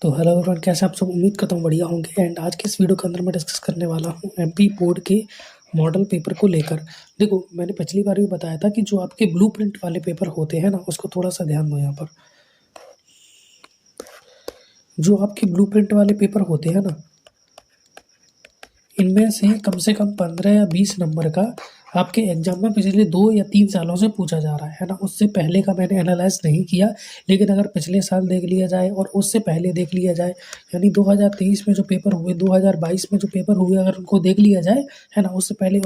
तो hello everyone, कैसे आप सब? उम्मीद करता हूँ बढ़िया होंगे। एंड आज के इस वीडियो के अंदर मैं डिस्कस करने वाला हूँ एमपी बोर्ड के मॉडल पेपर को लेकर। देखो, मैंने पिछली बार भी बताया था कि जो आपके ब्लूप्रिंट वाले पेपर होते हैं ना, उसको थोड़ा सा ध्यान दो। यहाँ पर जो आपके ब्लूप्रिंट वाले पेपर होते हैं ना, इनमें से कम 15 या 20 नंबर का आपके एग्जाम में पिछले 2 या 3 सालों से पूछा जा रहा है ना। उससे पहले का मैंने एनालाइज नहीं किया, लेकिन अगर पिछले साल देख लिया जाए और उससे पहले देख लिया जाए, यानी 2023 में जो पेपर हुए, 2022 में जो पेपर हुए, अगर उनको देख लिया जाए, है ना, उससे पहले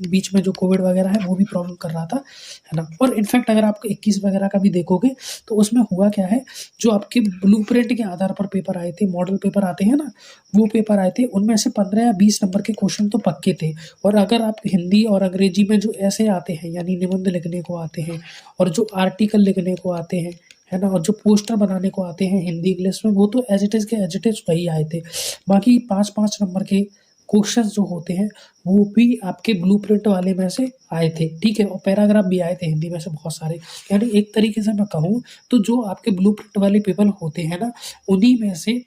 बीच में जो कोविड वगैरह है वो भी प्रॉब्लम कर रहा था, है ना। और इनफैक्ट अगर आप 21 वगैरह का भी देखोगे तो उसमें हुआ क्या है, जो आपके ब्लूप्रिंट के आधार पर पेपर आए थे, मॉडल पेपर आते हैं ना, वो पेपर आए थे, उनमें से 15 या 20 नंबर के क्वेश्चन तो पक्के थे। और अगर आप हिंदी और अंग्रेजी में जो ऐसे आते हैं, यानी निबंध लिखने को आते हैं और जो आर्टिकल लिखने को आते हैं, है ना, और जो पोस्टर बनाने को आते हैं हिंदी इंग्लिश में, वो तो एज इट इज़ के एज इट इज़ वही आए थे। बाकी 5-5 नंबर के क्वेश्चंस जो होते हैं वो भी आपके ब्लूप्रिंट वाले में से आए थे, ठीक है। और पैराग्राफ भी आए थे हिंदी में से बहुत सारे। यानी एक तरीके से मैं कहूँ तो जो आपके ब्लूप्रिंट वाले पेपर होते हैं ना, उन्हीं में से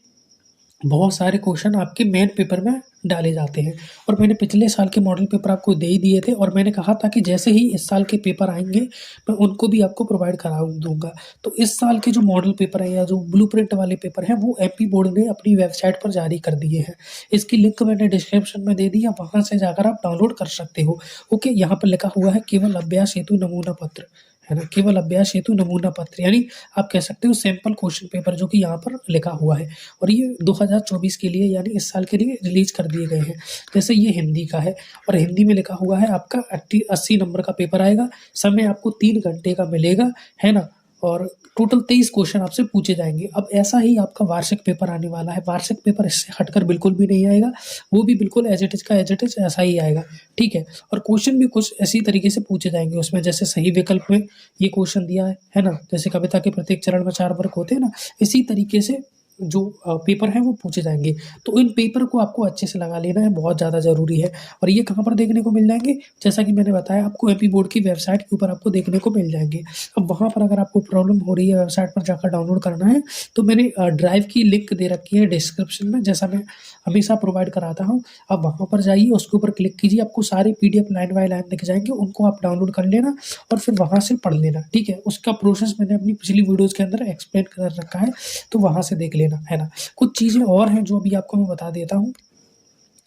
बहुत सारे क्वेश्चन आपके मेन पेपर में डाले जाते हैं। और मैंने पिछले साल के मॉडल पेपर आपको दे ही दिए थे, और मैंने कहा था कि जैसे ही इस साल के पेपर आएंगे मैं उनको भी आपको प्रोवाइड करा दूंगा। तो इस साल के जो मॉडल पेपर है या जो ब्लूप्रिंट वाले पेपर हैं, वो एमपी बोर्ड ने अपनी वेबसाइट पर जारी कर दिए हैं। इसकी लिंक मैंने डिस्क्रिप्शन में दे दी है, वहाँ से जाकर आप डाउनलोड कर सकते हो। ओके, यहाँ पर लिखा हुआ है केवल अभ्यास हेतु नमूना पत्र, है ना, केवल अभ्यास हेतु नमूना पत्र, यानी आप कह सकते हो सैंपल क्वेश्चन पेपर, जो कि यहाँ पर लिखा हुआ है। और ये 2024 के लिए, यानी इस साल के लिए रिलीज कर दिए गए हैं। जैसे ये हिंदी का है, और हिंदी में लिखा हुआ है आपका 80 नंबर का पेपर आएगा। समय आपको 3 घंटे का मिलेगा, है ना। और टोटल 23 क्वेश्चन आपसे पूछे जाएंगे। अब ऐसा ही आपका वार्षिक पेपर आने वाला है। वार्षिक पेपर इससे हटकर बिल्कुल भी नहीं आएगा, वो भी बिल्कुल एज इट इज का एज इट इज ऐसा ही आएगा, ठीक है। और क्वेश्चन भी कुछ इसी तरीके से पूछे जाएंगे उसमें, जैसे सही विकल्प में ये क्वेश्चन दिया है ना, जैसे कविता के प्रत्येक चरण में 4 वर्ग होते हैं ना, इसी तरीके से जो पेपर है वो पूछे जाएंगे। तो इन पेपर को आपको अच्छे से लगा लेना है, बहुत ज़्यादा ज़रूरी है। और ये कहाँ पर देखने को मिल जाएंगे, जैसा कि मैंने बताया आपको, एमपी बोर्ड की वेबसाइट के ऊपर आपको देखने को मिल जाएंगे। अब वहाँ पर अगर आपको प्रॉब्लम हो रही है वेबसाइट पर जाकर डाउनलोड करना है, तो मैंने ड्राइव की लिंक दे रखी है डिस्क्रिप्शन में, जैसा मैं हमेशा प्रोवाइड कराता हूँ। आप वहाँ पर जाइए, उसके ऊपर क्लिक कीजिए, आपको सारे PDF लाइन बाय लाइन दिख जाएंगे, उनको आप डाउनलोड कर लेना और फिर वहाँ से पढ़ लेना, ठीक है। उसका प्रोसेस मैंने अपनी पिछली वीडियोज़ के अंदर एक्सप्लेन कर रखा है, तो वहाँ से देख लेना, है ना। कुछ चीज़ें और हैं जो अभी आपको मैं बता देता हूँ,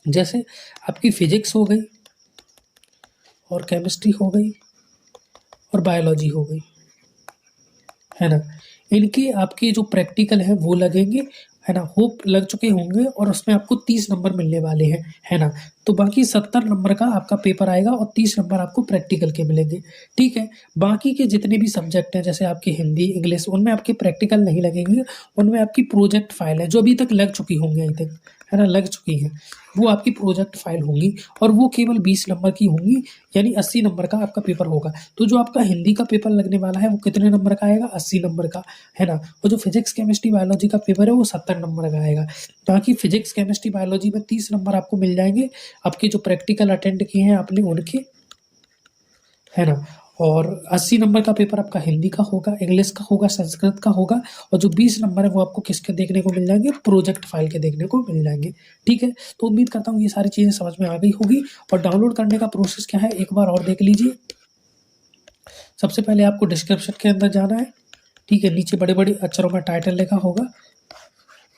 जैसे आपकी फिजिक्स हो गई, और केमिस्ट्री हो गई, और बायोलॉजी हो गई, है ना। इनके आपके जो प्रैक्टिकल है वो लगेंगे, है ना, होप लग चुके होंगे, और उसमें आपको 30 नंबर मिलने वाले हैं, है ना। तो बाकी 70 नंबर का आपका पेपर आएगा और 30 नंबर आपको प्रैक्टिकल के मिलेंगे, ठीक है। बाकी के जितने भी सब्जेक्ट हैं, जैसे आपकी हिंदी इंग्लिश, उनमें आपके प्रैक्टिकल नहीं लगेंगे, उनमें आपकी प्रोजेक्ट फाइल है जो अभी तक लग चुकी होंगी, आई थिंक, है ना, लग चुकी हैं, वो आपकी प्रोजेक्ट फाइल होंगी, और वो केवल 20 नंबर की होंगी, यानी 80 नंबर का आपका पेपर होगा। तो जो आपका हिंदी का पेपर लगने वाला है वो कितने नंबर का आएगा? 80 नंबर का, है ना। और जो फिजिक्स केमिस्ट्री बायोलॉजी का पेपर है वो 70 नंबर का आएगा। बाकी फिजिक्स केमिस्ट्री बायोलॉजी में 30 नंबर आपको मिल जाएंगे, आपके जो प्रैक्टिकल अटेंड किए हैं आपने उनके, है ना। और 80 नंबर का पेपर आपका हिंदी का होगा, इंग्लिश का होगा, संस्कृत का होगा, और जो 20 नंबर है वो आपको किसके देखने को मिल जाएंगे? प्रोजेक्ट फाइल के देखने को मिल जाएंगे, ठीक है। तो उम्मीद करता हूँ ये सारी चीज़ें समझ में आ गई होगी। और डाउनलोड करने का प्रोसेस क्या है, एक बार और देख लीजिए। सबसे पहले आपको डिस्क्रिप्शन के अंदर जाना है, ठीक है। नीचे बड़े बड़े अक्षरों में टाइटल लिखा होगा,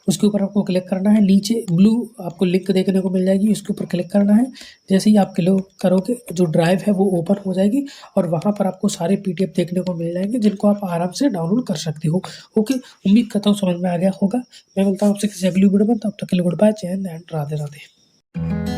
उसके ऊपर आपको क्लिक करना है। नीचे ब्लू आपको लिंक देखने को मिल जाएगी, उसके ऊपर क्लिक करना है। जैसे ही आप क्लिक करोगे, जो ड्राइव है वो ओपन हो जाएगी, और वहाँ पर आपको सारे PDF देखने को मिल जाएंगे, जिनको आप आराम से डाउनलोड कर सकते हो। ओके, उम्मीद करता हूँ समझ में आ गया होगा। मैं मिलता हूँ आपसे किसी अगली वीडियो में, तब तक के लिए गुड बाय, जय हिंद एंड राधे राधे।